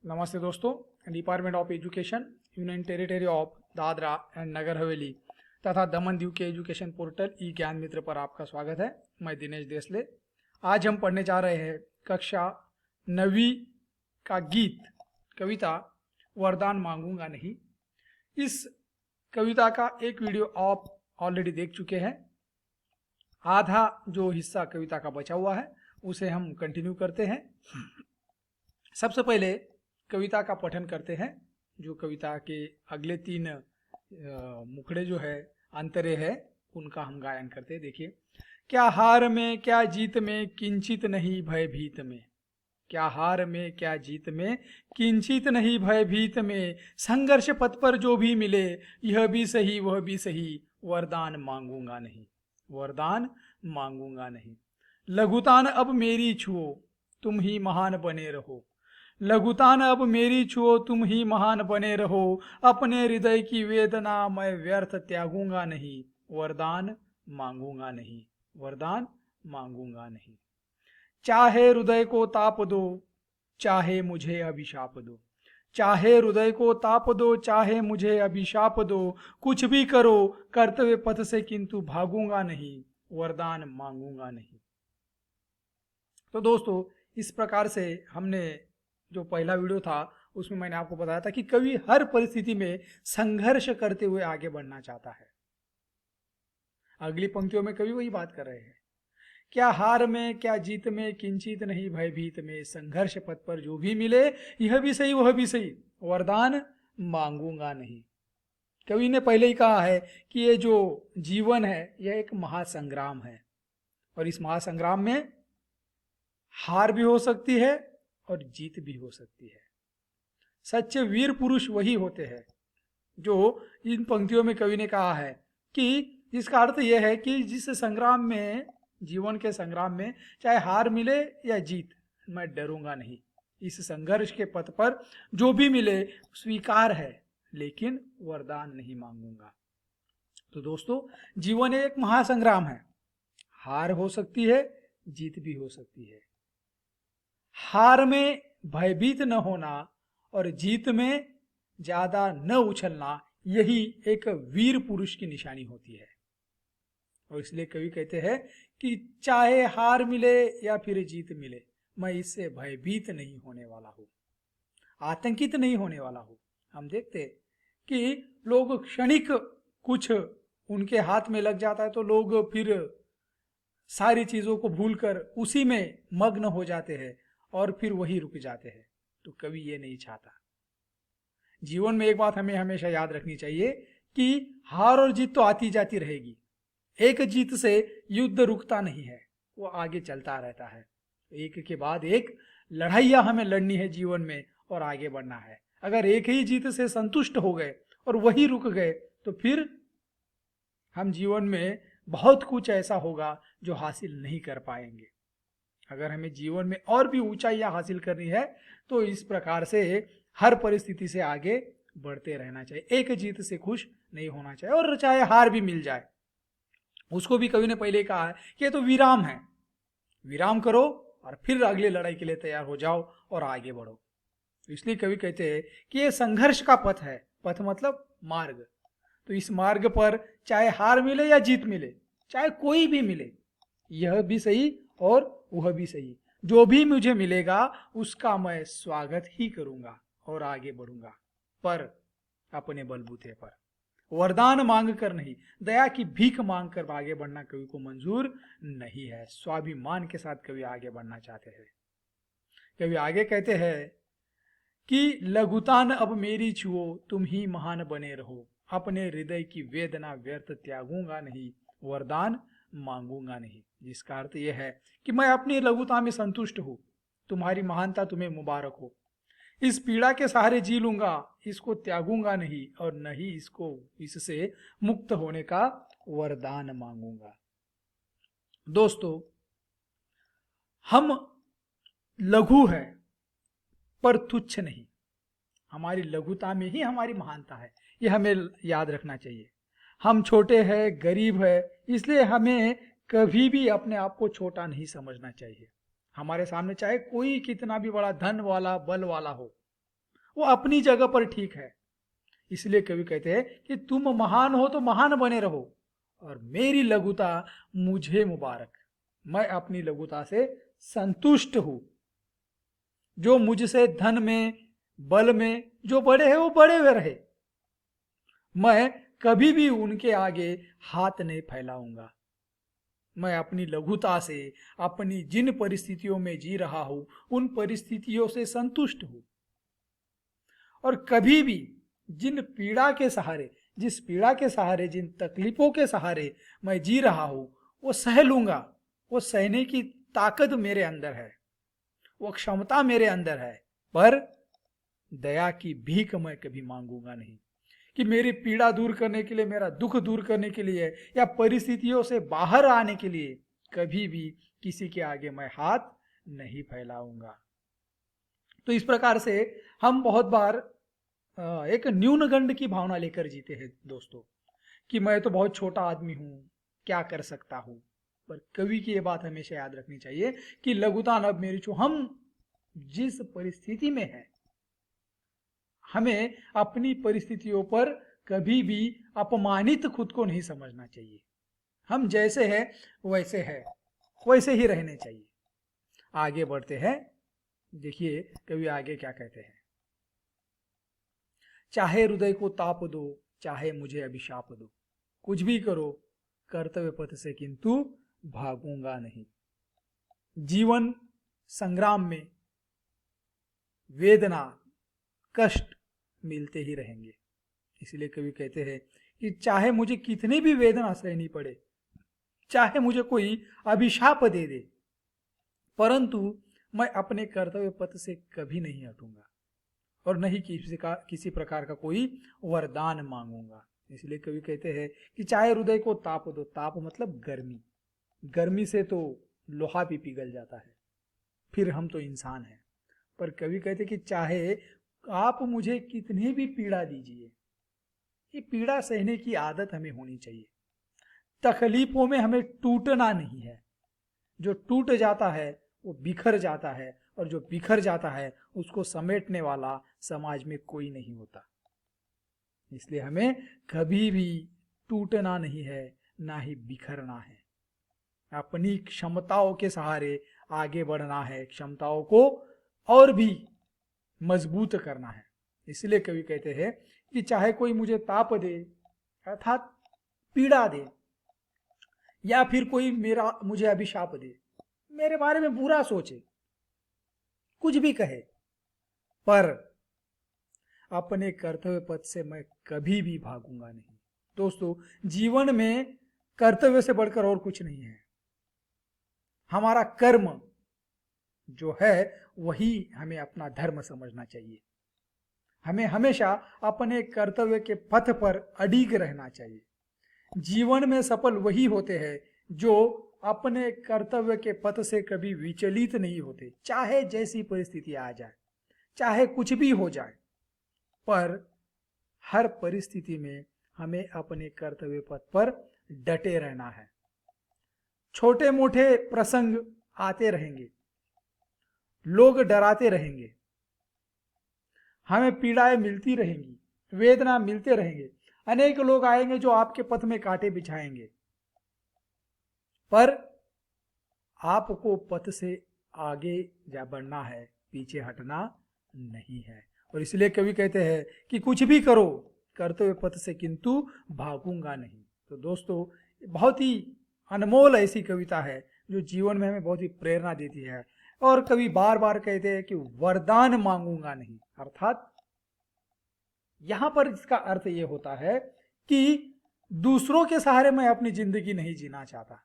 नमस्ते दोस्तों। Department of education union territory of Dadra and Nagar Haveli तथा दमन दीव के एजुकेशन पोर्टल ई ज्ञान मित्र पर आपका स्वागत है। मैं दिनेश देसले। आज हम पढ़ने जा रहे हैं कक्षा 9वीं का गीत कविता वरदान मांगूंगा नहीं। इस कविता का एक वीडियो आप ऑलरेडी देख चुके हैं। आधा जो हिस्सा कविता का बचा हुआ है उसे हम कंटिन्यू करते हैं। सबसे पहले कविता का पठन करते हैं। जो कविता के अगले 3 मुखड़े जो है अंतरे है उनका हम गायन करते हैं। देखिए, क्या हार में क्या जीत में किंचित नहीं भयभीत में, क्या हार में क्या जीत में किंचित नहीं भयभीत में, संघर्ष पथ पर जो भी मिले यह भी सही वह भी सही, वरदान मांगूंगा नहीं, वरदान मांगूंगा नहीं। लघुतान अब मेरी छुओ तुम ही महान बने रहो, लघुतान अब मेरी छुओ तुम ही महान बने रहो, अपने हृदय की वेदना मैं व्यर्थ त्यागूंगा नहीं, वरदान मांगूंगा नहीं, वरदान मांगूंगा नहीं। चाहे हृदय को ताप दो चाहे मुझे अभिशाप दो, चाहे हृदय को ताप दो चाहे मुझे अभिशाप दो, कुछ भी करो कर्तव्य पथ से किंतु भागूंगा नहीं, वरदान मांगूंगा नहीं। तो दोस्तों, इस प्रकार से हमने जो पहला वीडियो था उसमें मैंने आपको बताया था कि कवि हर परिस्थिति में संघर्ष करते हुए आगे बढ़ना चाहता है। अगली पंक्तियों में कवि वही बात कर रहे हैं। क्या हार में क्या जीत में किंचित नहीं भयभीत में, संघर्ष पथ पर जो भी मिले यह भी सही वह भी सही, वरदान मांगूंगा नहीं। कवि ने पहले ही कहा है कि ये जो जीवन है यह एक महासंग्राम है और इस महासंग्राम में हार भी हो सकती है और जीत भी हो सकती है। सच्चे वीर पुरुष वही होते हैं जो इन पंक्तियों में कवि ने कहा है कि इसका अर्थ यह है कि जिस संग्राम में, जीवन के संग्राम में चाहे हार मिले या जीत, मैं डरूंगा नहीं। इस संघर्ष के पथ पर जो भी मिले स्वीकार है, लेकिन वरदान नहीं मांगूंगा। तो दोस्तों, जीवन एक महासंग्राम है। हार हो सकती है, जीत भी हो सकती है। हार में भयभीत न होना और जीत में ज्यादा न उछलना, यही एक वीर पुरुष की निशानी होती है। और इसलिए कवि कहते हैं कि चाहे हार मिले या फिर जीत मिले, मैं इससे भयभीत नहीं होने वाला हूं, आतंकित नहीं होने वाला हूं। हम देखते हैं कि लोग क्षणिक कुछ उनके हाथ में लग जाता है तो लोग फिर सारी चीजों को भूलकर उसी में मग्न हो जाते हैं और फिर वही रुक जाते हैं। तो कवि ये नहीं चाहता। जीवन में एक बात हमें हमेशा याद रखनी चाहिए कि हार और जीत तो आती जाती रहेगी। एक जीत से युद्ध रुकता नहीं है, वो आगे चलता रहता है। एक के बाद एक लड़ाइयां हमें लड़नी है जीवन में और आगे बढ़ना है। अगर एक ही जीत से संतुष्ट हो गए और वही रुक गए तो फिर हम जीवन में बहुत कुछ ऐसा होगा जो हासिल नहीं कर पाएंगे। अगर हमें जीवन में और भी ऊंचाइयां हासिल करनी है तो इस प्रकार से हर परिस्थिति से आगे बढ़ते रहना चाहिए। एक जीत से खुश नहीं होना चाहिए और चाहे हार भी मिल जाए, उसको भी कवि ने पहले कहा है कि ये तो विराम है, विराम करो और फिर अगली लड़ाई के लिए तैयार हो जाओ और आगे बढ़ो। इसलिए कवि कहते हैं कि ये संघर्ष का पथ है। पथ मतलब मार्ग। तो इस मार्ग पर चाहे हार मिले या जीत मिले, चाहे कोई भी मिले, यह भी सही और वह भी सही, जो भी मुझे मिलेगा उसका मैं स्वागत ही करूंगा और आगे बढ़ूंगा, पर अपने बलबूते पर। वरदान मांग कर नहीं, दया की भीख मांग कर आगे बढ़ना कवि को मंजूर नहीं है। स्वाभिमान के साथ कवि आगे बढ़ना चाहते हैं। कवि आगे कहते हैं कि लघुतान अब मेरी छुओ तुम ही महान बने रहो, अपने हृदय की वेदना व्यर्थ त्यागूंगा नहीं, वरदान मांगूंगा नहीं। जिसका अर्थ यह है कि मैं अपनी लघुता में संतुष्ट हूं, तुम्हारी महानता तुम्हें मुबारक हो। इस पीड़ा के सहारे जी लूंगा, इसको त्यागूंगा नहीं और न ही इससे मुक्त होने का वरदान मांगूंगा। दोस्तों, हम लघु है पर तुच्छ नहीं। हमारी लघुता में ही हमारी महानता है, यह हमें याद रखना चाहिए। हम छोटे हैं, गरीब है, इसलिए हमें कभी भी अपने आप को छोटा नहीं समझना चाहिए। हमारे सामने चाहे कोई कितना भी बड़ा धन वाला, बल वाला हो, वो अपनी जगह पर ठीक है। इसलिए कवि कहते हैं कि तुम महान हो तो महान बने रहो, और मेरी लघुता मुझे मुबारक, मैं अपनी लघुता से संतुष्ट हूं। जो मुझसे धन में, बल में जो बड़े हैं वो बड़े हुए रहे, मैं कभी भी उनके आगे हाथ नहीं फैलाऊंगा। मैं अपनी लघुता से, अपनी जिन परिस्थितियों में जी रहा हूं, उन परिस्थितियों से संतुष्ट हूं। और कभी भी जिन पीड़ा के सहारे, जिस पीड़ा के सहारे, जिन तकलीफों के सहारे मैं जी रहा हूं, वो सह लूंगा। वो सहने की ताकत मेरे अंदर है, वो क्षमता मेरे अंदर है। पर दया की भीख मैं कभी मांगूंगा नहीं, कि मेरी पीड़ा दूर करने के लिए, मेरा दुख दूर करने के लिए, या परिस्थितियों से बाहर आने के लिए कभी भी किसी के आगे मैं हाथ नहीं फैलाऊंगा। तो इस प्रकार से हम बहुत बार एक न्यूनगंड की भावना लेकर जीते हैं दोस्तों, कि मैं तो बहुत छोटा आदमी हूं, क्या कर सकता हूं। पर कवि की यह बात हमेशा याद रखनी चाहिए कि लघुता नभ मेरी छू। हम जिस परिस्थिति में हैं, हमें अपनी परिस्थितियों पर कभी भी अपमानित खुद को नहीं समझना चाहिए। हम जैसे हैं वैसे हैं, वैसे ही रहने चाहिए। आगे बढ़ते हैं, देखिए कवि आगे क्या कहते हैं। चाहे हृदय को ताप दो, चाहे मुझे अभिशाप दो, कुछ भी करो कर्तव्य पथ से किंतु भागूंगा नहीं। जीवन संग्राम में वेदना, कष्ट मिलते ही रहेंगे। इसलिए कवि कहते हैं कि चाहे मुझे कितनी भी वेदना सहनी पड़े, चाहे मुझे कोई अभिशाप दे दे, परंतु मैं अपने कर्तव्य पथ से कभी नहीं हटूंगा, और नहीं किसी प्रकार का कोई वरदान मांगूंगा। इसलिए कवि कहते हैं कि चाहे हृदय को ताप दो, ताप मतलब गर्मी, गर्मी से तो लोहा भी पिघल जाता है, फिर हम तो इंसान हैं। पर कवि कहते कि चाहे आप मुझे कितनी भी पीड़ा दीजिए, ये पीड़ा सहने की आदत हमें होनी चाहिए। तकलीफों में हमें टूटना नहीं है। जो टूट जाता है वो बिखर जाता है, और जो बिखर जाता है उसको समेटने वाला समाज में कोई नहीं होता। इसलिए हमें कभी भी टूटना नहीं है, ना ही बिखरना है। अपनी क्षमताओं के सहारे आगे बढ़ना है, क्षमताओं को और भी मजबूत करना है। इसलिए कवि कहते हैं कि चाहे कोई मुझे ताप दे, अर्थात पीड़ा दे, या फिर कोई मुझे अभिशाप दे, मेरे बारे में बुरा सोचे, कुछ भी कहे, पर अपने कर्तव्य पथ से मैं कभी भी भागूंगा नहीं। दोस्तों, जीवन में कर्तव्य से बढ़कर और कुछ नहीं है। हमारा कर्म जो है वही हमें अपना धर्म समझना चाहिए। हमें हमेशा अपने कर्तव्य के पथ पर अडिग रहना चाहिए। जीवन में सफल वही होते हैं जो अपने कर्तव्य के पथ से कभी विचलित नहीं होते, चाहे जैसी परिस्थिति आ जाए, चाहे कुछ भी हो जाए, पर हर परिस्थिति में हमें अपने कर्तव्य पथ पर डटे रहना है। छोटे मोटे प्रसंग आते रहेंगे, लोग डराते रहेंगे, हमें पीड़ाएं मिलती रहेंगी, वेदना मिलते रहेंगे, अनेक लोग आएंगे जो आपके पथ में कांटे बिछाएंगे, पर आपको पथ से आगे जा बढ़ना है, पीछे हटना नहीं है। और इसलिए कवि कहते हैं कि कुछ भी करो कर्तव्य पथ से किंतु भागूंगा नहीं। तो दोस्तों, बहुत ही अनमोल ऐसी कविता है जो जीवन में हमें बहुत ही प्रेरणा देती है। और कवि बार बार कहते हैं कि वरदान मांगूंगा नहीं, अर्थात यहां पर इसका अर्थ यह होता है कि दूसरों के सहारे मैं अपनी जिंदगी नहीं जीना चाहता।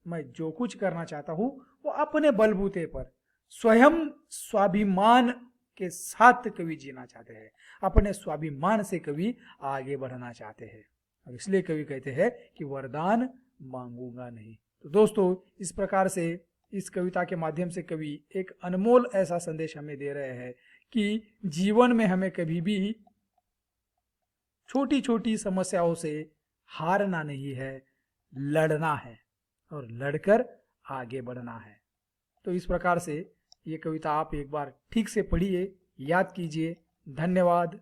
मैं जो कुछ करना चाहता हूं वो अपने बलबूते पर स्वयं स्वाभिमान के साथ कवि जीना चाहते हैं, अपने स्वाभिमान से कवि आगे बढ़ना चाहते हैं। और इसलिए कवि कहते हैं कि वरदान मांगूंगा नहीं। तो दोस्तों, इस प्रकार से इस कविता के माध्यम से कवि एक अनमोल ऐसा संदेश हमें दे रहे हैं कि जीवन में हमें कभी भी छोटी छोटी समस्याओं से हारना नहीं है, लड़ना है और लड़कर आगे बढ़ना है। तो इस प्रकार से ये कविता आप एक बार ठीक से पढ़िए, याद कीजिए, धन्यवाद।